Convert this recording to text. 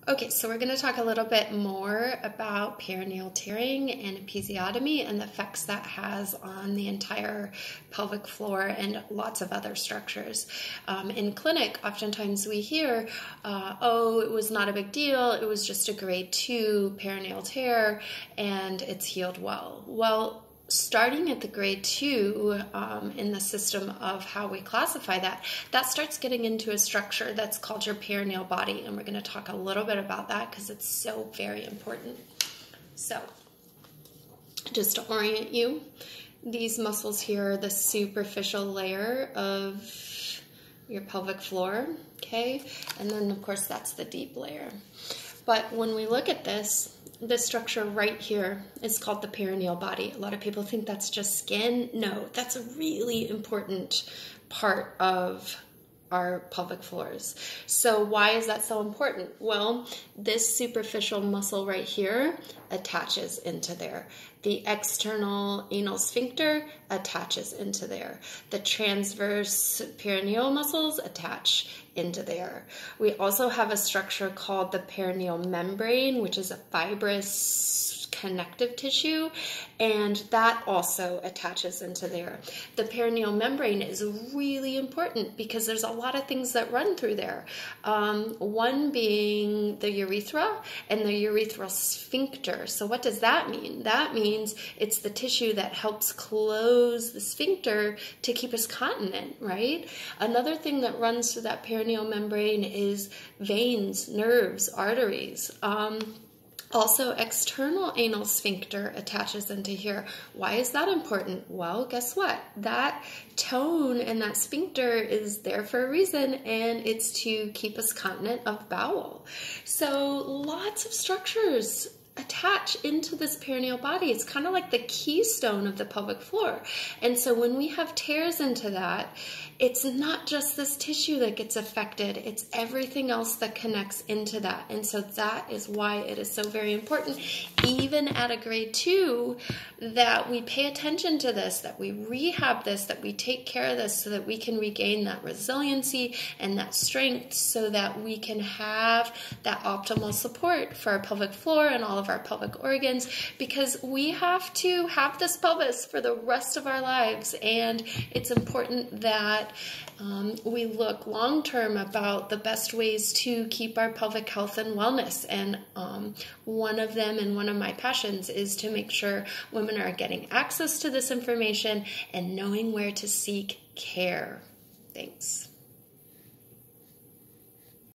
Okay, so we're going to talk a little bit more about perineal tearing and episiotomy and the effects that has on the entire pelvic floor and lots of other structures. In clinic, oftentimes we hear, oh, it was not a big deal, it was just a grade 2 perineal tear and it's healed well. Well, starting at the grade 2 in the system of how we classify that starts getting into a structure that's called your perineal body, and we're going to talk a little bit about that because it's so very important. So just to orient you, these muscles here are the superficial layer of your pelvic floor, okay? And then of course that's the deep layer. But when we look at this structure right here is called the perineal body. A lot of people think that's just skin. No, that's a really important part of our pelvic floors. So why is that so important? Well, this superficial muscle right here attaches into there. The external anal sphincter attaches into there. The transverse perineal muscles attach into there. We also have a structure called the perineal membrane, which is a fibrous connective tissue, and that also attaches into there. The perineal membrane is really important because there's a lot of things that run through there. One being the urethra and the urethral sphincter. So what does that mean? That means it's the tissue that helps close the sphincter to keep us continent, right? Another thing that runs through that perineal membrane is veins, nerves, arteries. Also, external anal sphincter attaches into here. Why is that important? Well, guess what? That tone and that sphincter is there for a reason, and it's to keep us continent of bowel. So lots of structures attach into this perineal body. It's kind of like the keystone of the pelvic floor. And so when we have tears into that, it's not just this tissue that gets affected, it's everything else that connects into that. And so that is why it is so very important, even at a grade 2, that we pay attention to this, that we rehab this, that we take care of this so that we can regain that resiliency and that strength so that we can have that optimal support for our pelvic floor and all of our pelvic organs, because we have to have this pelvis for the rest of our lives, and it's important that we look long-term about the best ways to keep our pelvic health and wellness, and one of them and one of my passions is to make sure women are getting access to this information and knowing where to seek care. Thanks.